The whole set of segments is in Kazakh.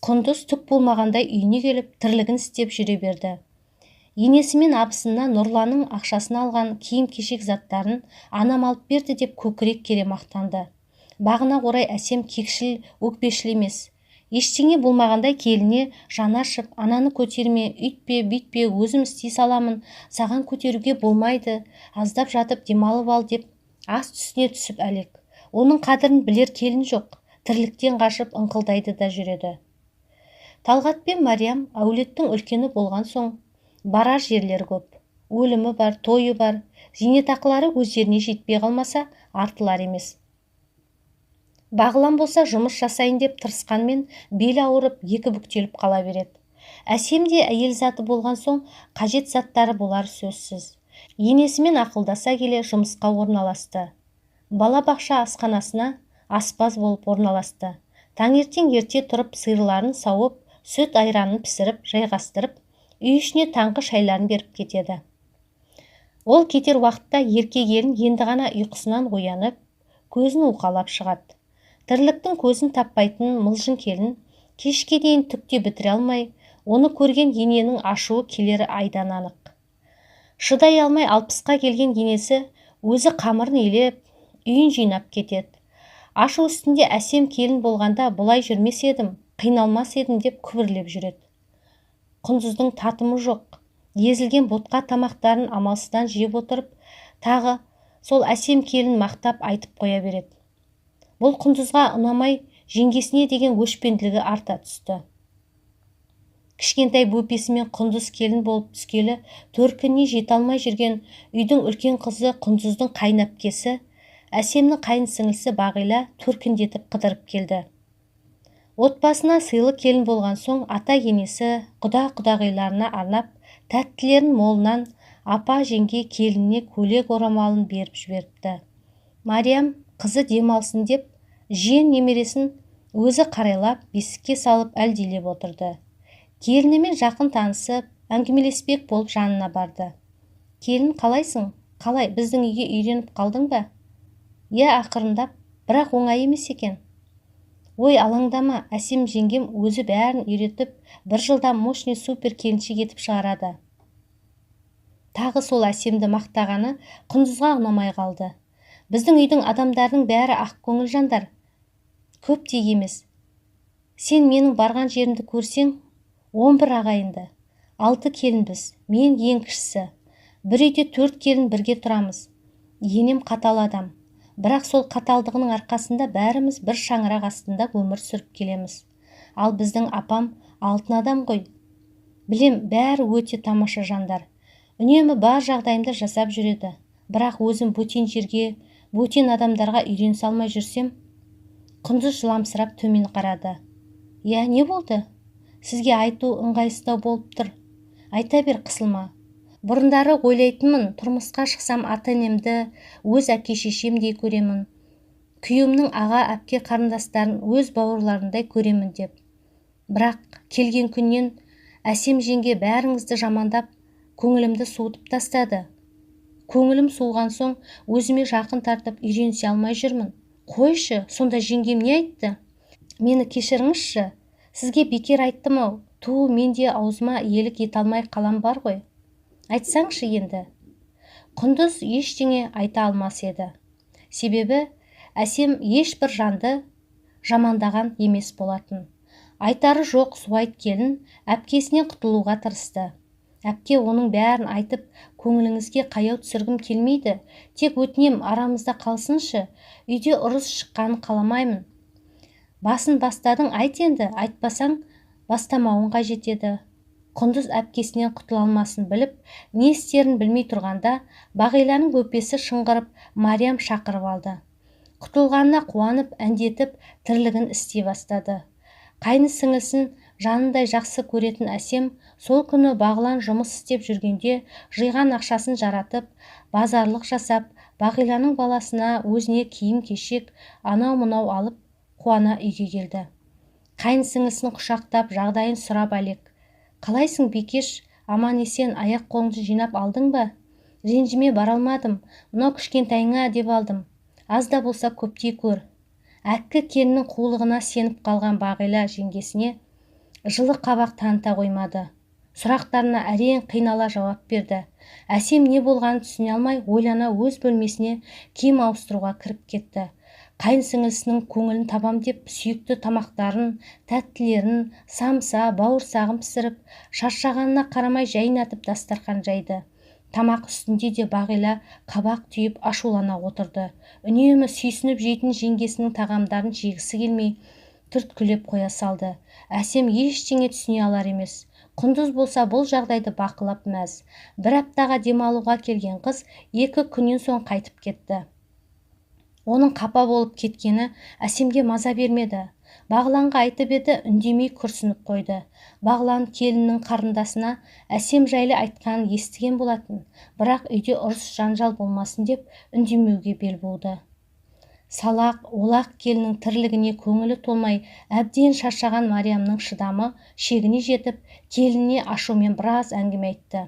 Құндыз түк болмағандай үйіне келіп тірлігін істеп жүре берді. Енесі мен абысына Нұрланның ақшасын алған киім-кешек заттарын анам алып берді деп көкірек кере мақтанды. Бағына орай әсем кекшіл, өкпешіл емес. Ештеңе болмағандай келіне жаны ашып, ананы көтерме, үйтпе, бүйтпе, өзім істей саламын, саған көтеруге болмайды, аздап жатып демалып ал деп ас түсіне түсіп әлек. Оның қадірін білер келін жоқ, тірліктен қашып ыңқылдайды да жүреді. Талғат пен Мариям әулеттің үлкені болған соң барар жерлері көп. Өлімі бар, тойы бар, зейнетақылары өздеріне жетпей қалмаса артылар емес. Бағлан болса жұмыс жасайын деп тырысқанмен бел ауырып, екі бүктеліп қала береді. Әсем де әйел заты болған соң қажет заттары болар сөзсіз. Енесімен ақылдаса келе жұмысқа орналасты. Балабақша асханасына аспаз болып орналасты. Таңертең ерте тұрып сиырларын сауып, сүт айранын пісіріп, жайғастырып, үй ішіне таңғы шайларын беріп кетеді. Ол кетер уақытта ерке келін енді ғана ұйқысынан оянып, көзін уқалап шығады. Тірліктің көзін таппайтын мылжың келін кешке дейін түкте бітіре алмай, оны көрген ененің ашуы келері айдан анық. Шыдай алмай 60-қа келген енесі өзі қамырын елеп, үйін жинап кетеді. Ашу үстінде әсем келін болғанда бұлай жүрмес едім, қиналмас едім деп күбірлеп жүреді. Құндыздың татымы жоқ, езілген ботқа тамақтарын амалсыздан жеп отырып, тағы сол әсем келін мақтап айтып қоя береді. Бұл Құндызға ұнамай, жеңгесіне деген өшпенділігі арта түсті. Кішкентай бөпесімен Құндыз келін болып түскелі төркініне жете алмай жүрген үйдің үлкен қызы Құндыздың қайнапкесі, Әсемнің қайын сіңлісі Бағила төркіндетіп қыдырып келді. Отбасына сыйлы келін болған соң ата-енесі құда-құдағиларына арнап тәттілерін молынан апа жеңге келініне көйлек орамалын беріп жіберіпті. Мариям қызы демалсын деп жиен немересін өзі қарайлап бесікке салып әлдилеп отырды. Келінімен жақын танысып, әңгімелеспек болып жанына барды. Келін, қалайсың? Қалай, біздің үйге үйреніп қалдың ба? Иә, ақырындап, бірақ оңай емес екен. Ой, алаңдама, Әсем жеңгем өзі бәрін үйретіп, бір жылда мощный супер келіншек етіп шығарады. Тағы сол Әсемді мақтағаны Құндызға ұнамай қалды. Біздің үйдің адамдарының бәрі ақ көңіл жандар. Көп тек емес. Сен менің барған жерімді көрсең, 11 ағайынды, 6 келінбіз, мен ең кішісі. Бір үйде 4 келін бірге тұрамыз. Енем қатал адам. Бірақ сол қаталдығының арқасында бәріміз бір шаңырақ астында өмір сүріп келеміз. Ал біздің апам алтын адам ғой. Білем, бәрі өте тамаша жандар. Үнемі бар жағдайымды жасап жүреді. Бірақ өзім бөтен жерге, бөтен адамдарға үйрен салмай жүрсем, Құндыз жыламсырап төмен қарады. Я, не болды? Сізге айту ыңғайсыздау болып тұр. Айта бер, қысылма. Бұрындары ойлайтынмын, тұрмысқа шықсам ата-енемді өз әке-шешемдей көремін. Күйеуімнің аға әпке қарындастарын өз бауырларындай көремін деп. Бірақ келген күннен Әсем жеңге бәріңізді жамандап, көңілімді суытып тастады. Көңілім суыған соң өзіме жақын тартып үйренісе алмай жүрмін. Қойшы, сонда жеңгем не айтты? Мені кешіріңізші, сізге бекер айттым-ау, менде аузыма иелік ете алмай қалам бар ғой. Айтсаңшы енді. Құндыз ештеңе айта алмас еді. Себебі Әсем ешбір жанды жамандаған емес болатын. Айтары жоқ суайт келін әпкесінен құтылуға тырысты. Әпке оның бәрін айтып, көңіліңізге қаяу түсіргім келмейді. Тек өтінем, арамызда қалсыншы, үйде ұрыс шыққанын қаламаймын. Басын бастадың, айт енді, айтпасаң, бастамауын қажет еді. Құндыз әпкесінен құтыла алмасын біліп, не істерін білмей тұрғанда, Бағиланың бөпесі шыңғырып, Мариям шақырып алды. Құтылғанына қуанып, әндетіп, тірлігін істей бастады. Қайны сіңілсін жанындай жақсы көретін Әсем сол күні Бағлан жұмыс істеп жүргенде жиған ақшасын жаратып, базарлық жасап, Бағиланың баласына өзіне киім-кешек, анау-мынау алып, қуана үйге келді. Қайын сіңілсін құшақтап, жағдайын сұрап әлек. Қалайсың Бекеш, аман-есен аяқ-қолыңды жинап алдың ба? Ренжіме, бара алмадым, мынау кішкентайыңа деп алдым. Аз да болса көптей көр. Әккі келіннің қулығына сеніп қалған Бағила жеңгесіне жылы қабақ таныта қоймады. Сұрақтарына әрең қинала жауап берді. Әсем не болғанын түсіне алмай ойлана өз бөлмесіне киім ауыстыруға кіріп кетті. Қайынсіңлісінің көңілін табам деп сүйікті тамақтарын, тәттілерін, самса, бауырсағын пісіріп, шаршағанына қарамай жайнатып дастархан жайды. Тамақ үстінде де Бағила қабақ түйіп ашулана отырды. Үнемі сүйсініп жейтін жеңгесінің тағамдарын жегісі келмей түрткілеп қоя салды. Әсем ештеңе түсіне алар емес. Құндыз болса бұл жағдайды бақылап мәз. Бір аптаға демалуға келген қыз 2 күннен соң қайтып кетті. Оның қапа болып кеткені Әсемге маза бермеді. Бағланға айтып еді, үндемей күрсініп қойды. Бағлан келіннің қарындасына Әсем жайлы айтқанын естіген болатын, бірақ үйде ұрыс жанжал болмасын деп үндемеуге бел буды. Салақ, олақ келіннің тірлігіне көңілі толмай, әбден шаршаған Мариямның шыдамы шегіне жетіп, келініне ашумен біраз әңгіме айтты.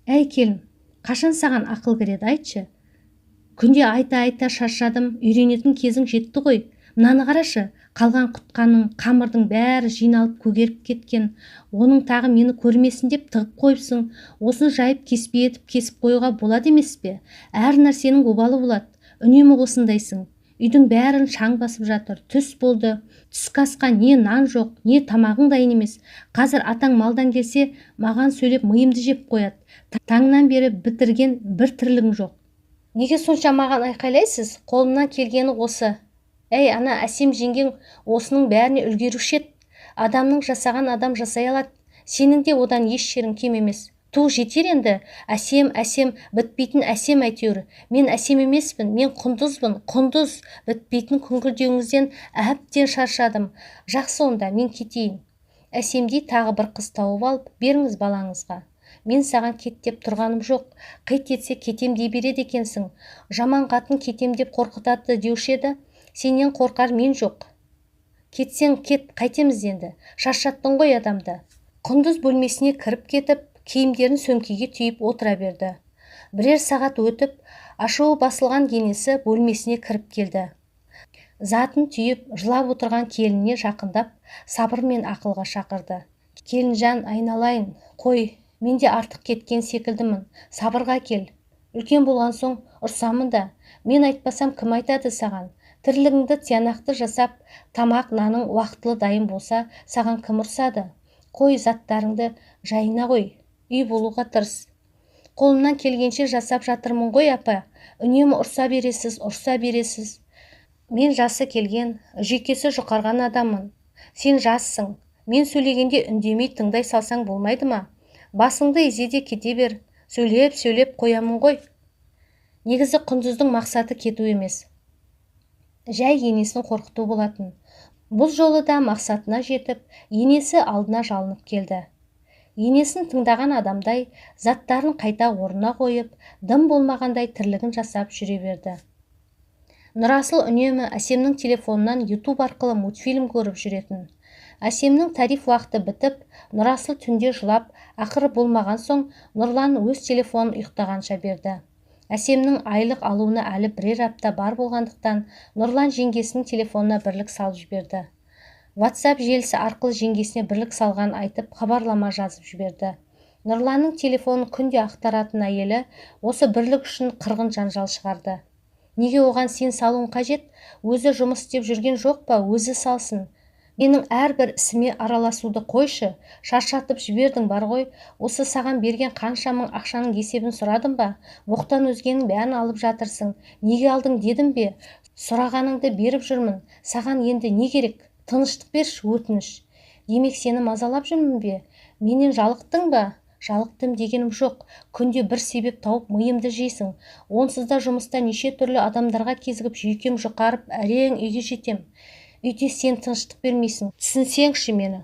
Әй келін, қашан саған ақыл кіреді, айтшы? Күнде айта-айта шаршадым, үйренетін кезің жетті ғой. Мынаны қарашы, қалған құтқаның, қамырдың бәрі жиналып көгеріп кеткен. Оның тағы мені көрмесін деп тығып қойыпсың. Осын жайып кеспе етіп кесіп қоюға болады емес пе? Әр нәрсенің обалы болады. Үнемі осындайсың. Үйдің бәрін шаң басып жатыр. Түс болды. Түскі асқа не нан жоқ, не тамағың дайын емес. Қазір атаң малдан келсе, маған сөйлеп миымды жеп қояды. Таңнан бері бітірген бір тірлігің жоқ. Неге сонша маған айқайлайсыз? Қолымнан келгені осы. Әй, ана Әсем жеңгең осының бәріне үлгеруші еді. Адамның жасаған адам жасай алады. Сенің де одан еш жерің кем емес. Тух, жетер енді. Әсем, бітпейтін Әсем әйтеуір. Мен Әсем емеспін, мен Құндызбын, Құндыз. Бітпейтін күңгірдеуіңізден әбден шаршадым. Жақсы онда, мен кетейін. Әсемдей тағы бір қыз тауып алып, беріңіз балаңызға. Мен саған кет деп тұрғаным жоқ. Қит етсе кетем дей береді екенсің. Жаман қатын кетем деп қорқытады деуші еді. Сенен қорқар мен жоқ. Кетсең кет, қайтеміз енді. Шаршаттың ғой адамды. Құндыз бөлмесіне кіріп кетіп, киімдерін сөмкеге түйіп отыра берді. Бірер сағат өтіп, ашуы басылған енесі бөлмесіне кіріп келді. Затын түйіп, жылап отырған келініне жақындап, сабыр мен ақылға шақырды. Келінжан, айналайын, қой. Мен де артық кеткен секілдімін. Сабырға кел. Үлкен болған соң ұрсамын да. Мен айтпасам кім айтады саған? Тірлігіңді тиянақты жасап, тамақ наның уақытылы дайын болса, саған кім ұрсады? Қой заттарыңды жайына қой. Үй болуға тырыс. Қолымнан келгенше жасап жатырмын ғой, апа. Үнемі ұрса бересіз. Мен жасы келген, жүйкесі жұқарған адаммын. Сен жассың. Мен сөйлегенде үндемей тыңдай салсаң болмайды ма? Басыңды изеде кете бер, сөйлеп қоямын ғой. Негізі Құндыздың мақсаты кету емес. Жай енесін қорқыту болатын. Бұл жолы да мақсатына жетіп, енесі алдына жалынып келді. Енесін тыңдаған адамдай, заттарын қайта орнына қойып, дым болмағандай тірлігін жасап жүре берді. Нұрасыл үнемі Әсемнің телефонынан YouTube арқылы мультфильм көріп жүретін. Әсемнің тариф уақыты бітіп, Нұрасыл түнде жылап, ақыры болмаған соң Нұрлан өз телефонын ұйықтағанша берді. Әсемнің айлық алуына әлі бірер апта бар болғандықтан, Нұрлан жеңгесінің телефонына бірлік салып жіберді. WhatsApp желісі арқылы жеңгесіне бірлік салған айтып, хабарлама жазып жіберді. Нұрланның телефонын күнде ақтаратын әйелі осы бірлік үшін қырғын жанжал шығарды. Неге оған сен салуың қажет? Өзі жұмыс істеп жүрген жоқ па? Өзі салсын. Менің әрбір ісіме араласуды қойшы, шаршатып жібердің бар ғой, осы саған берген қаншамың ақшаның есебін сұрадың ба? Боқтан өзгенің бәрін алып жатырсың. Неге алдың дедім бе? Сұрағаныңды беріп жүрмін. Саған енді не керек? Тыныштық берші, өтініш. Демек сені мазалап жүрмін бе? Менен жалықтың ба? Жалықтым дегенім жоқ. Күнде бір себеп тауып миымды жейсің. Онсыз да жұмыста неше түрлі адамдарға кезігіп жүйкем жұқарып, әрең үйге жетем. Үйде сен тыныштық бермейсің. Түсінсеңші мені.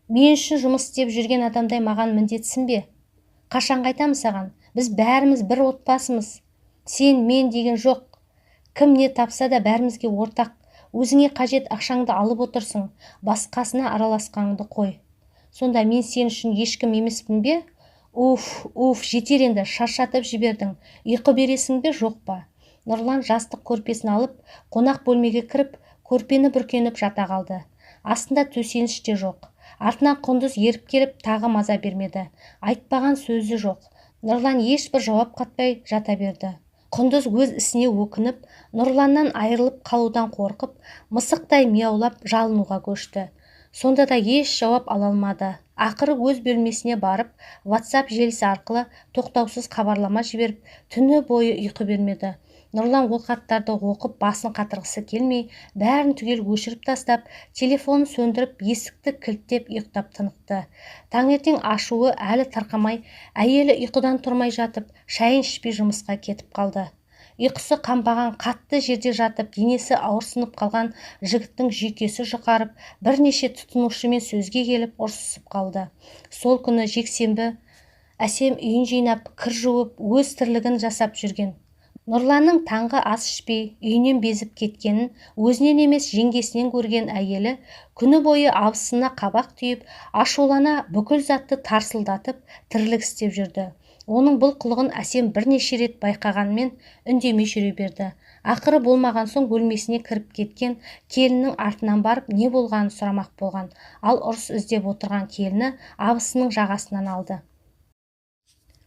Мен үшін жұмыс істеп жүрген адамдай маған міндетсің бе? Қашан қайтамын саған? Біз бәріміз бір отбасымыз. Сен, мен деген жоқ. Кім не тапса да бәрімізге ортақ. Өзіңе қажет ақшаңды алып отырсың. Басқасына араласқаныңды қой. Сонда мен сен үшін ешкім емеспін бе? Уф, жетер енді, шаршатып жібердің. Ұйқы бересің бе, жоқ па? Нұрлан жастық көрпесін алып, қонақ бөлмеге кіріп, көрпені бүркеніп жата қалды. астында төсеніш те жоқ. Артынан Құндыз еріп келіп тағы маза бермеді. Айтпаған сөзі жоқ. Нұрлан ешбір жауап қатпай жата берді. Құндыз өз ісіне өкініп, Нұрланнан айырылып қалудан қорқып, мысықтай мияулап жалынуға көшті. Сонда да еш жауап ала алмады. Ақыры өз бөлмесіне барып, WhatsApp желісі арқылы тоқтаусыз хабарлама жіберіп, түні бойы ұйқы бермеді. Нұрлан ол хаттарды оқып басын қатырғысы келмей, бәрін түгел өшіріп тастап, телефонын сөндіріп, есікті кілттеп ұйықтап тынықты. Таңертең ашуы әлі тарқамай, әйелі ұйқыдан тұрмай жатып, шайын ішпей жұмысқа кетіп қалды. Ұйқысы қанбаған, қатты жерде жатып, денесі ауырсынып қалған жігіттің жүйкесі жұқарып, бірнеше тұтынушымен сөзге келіп ұрсысып қалды. Сол күні жексенбі Әсем үйін жинап, кір жуып, өз тірлігін жасап жүрген. Нұрланның таңғы ас ішпей, үйінен безіп кеткенін өзінен емес жеңгесінен көрген әйелі күні бойы абысына қабақ түйіп, ашулана бүкіл затты тарсылдатып, тірлік істеп жүрді. Оның бұл қылығын Әсем бірнеше рет байқағанмен үндемей жүре берді. Ақыры болмаған соң бөлмесіне кіріп кеткен келіннің артынан барып не болғанын сұрамақ болған. Ал ұрыс іздеп отырған келіні абысының жағасынан алды.